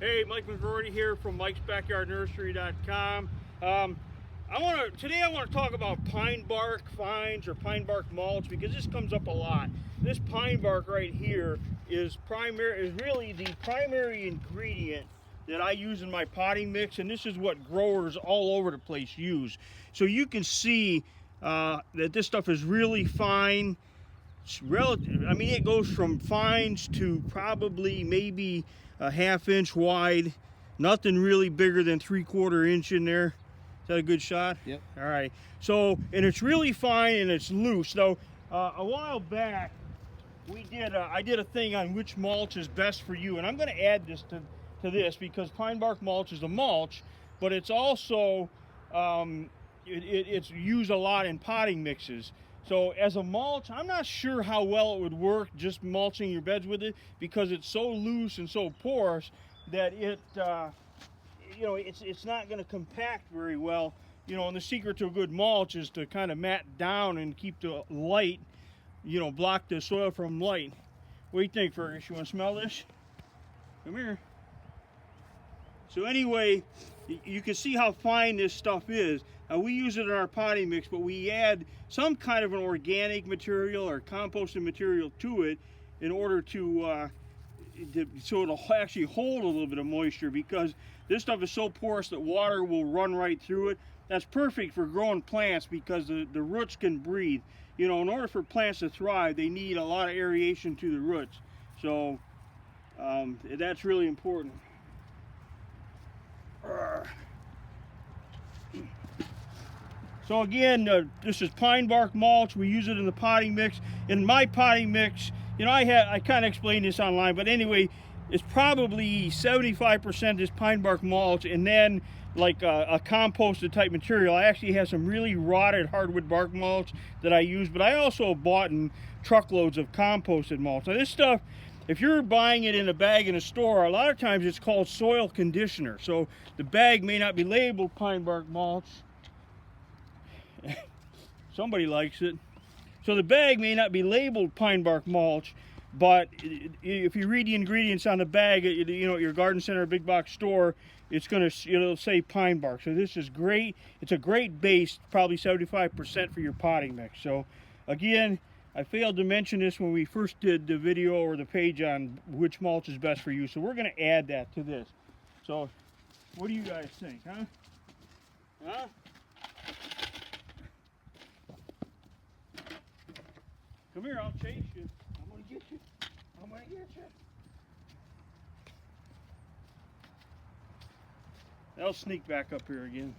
Hey, Mike McGroarty here from Mike'sBackyardNursery.com. Today I want to talk about pine bark fines or pine bark mulch, because this comes up a lot. This pine bark right here is really the primary ingredient that I use in my potting mix, and this is what growers all over the place use. So you can see that this stuff is really fine. It's relative. I mean, it goes from fines to probably maybe a ½ inch wide. Nothing really bigger than 3/4 inch in there. Is that a good shot? Yep. All right. So, and it's really fine and it's loose. Now, a while back, I did a thing on which mulch is best for you, and I'm going to add this to this because pine bark mulch is a mulch, but it's also it's used a lot in potting mixes. So as a mulch, I'm not sure how well it would work just mulching your beds with it, because it's so loose and so porous that it's not going to compact very well. And the secret to a good mulch is to kind of mat down and keep the light, block the soil from light. What do you think, Fergus? You want to smell this? Come here. So anyway, you can see how fine this stuff is. Now, we use it in our potting mix, but we add some kind of an organic material or composted material to it in order so it'll actually hold a little bit of moisture, because this stuff is so porous that water will run right through it. That's perfect for growing plants because the roots can breathe. In order for plants to thrive, they need a lot of aeration to the roots. So that's really important. So again, this is pine bark mulch. We use it in the potting mix. In my potting mix, I kind of explained this online, but anyway, it's probably 75% this pine bark mulch, and then like a composted type material. I actually have some really rotted hardwood bark mulch that I use, but I also bought in truckloads of composted mulch. Now this stuff, if you're buying it in a bag in a store, a lot of times it's called soil conditioner. So the bag may not be labeled pine bark mulch. Somebody likes it. So the bag may not be labeled pine bark mulch, but if you read the ingredients on the bag at your garden center or big box store, it'll say pine bark. So this is great. It's a great base, probably 75% for your potting mix. So again, I failed to mention this when we first did the video or the page on which mulch is best for you. So we're going to add that to this. So what do you guys think, huh? Huh? Come here, I'll chase you. I'm going to get you. I'm going to get you. They'll sneak back up here again.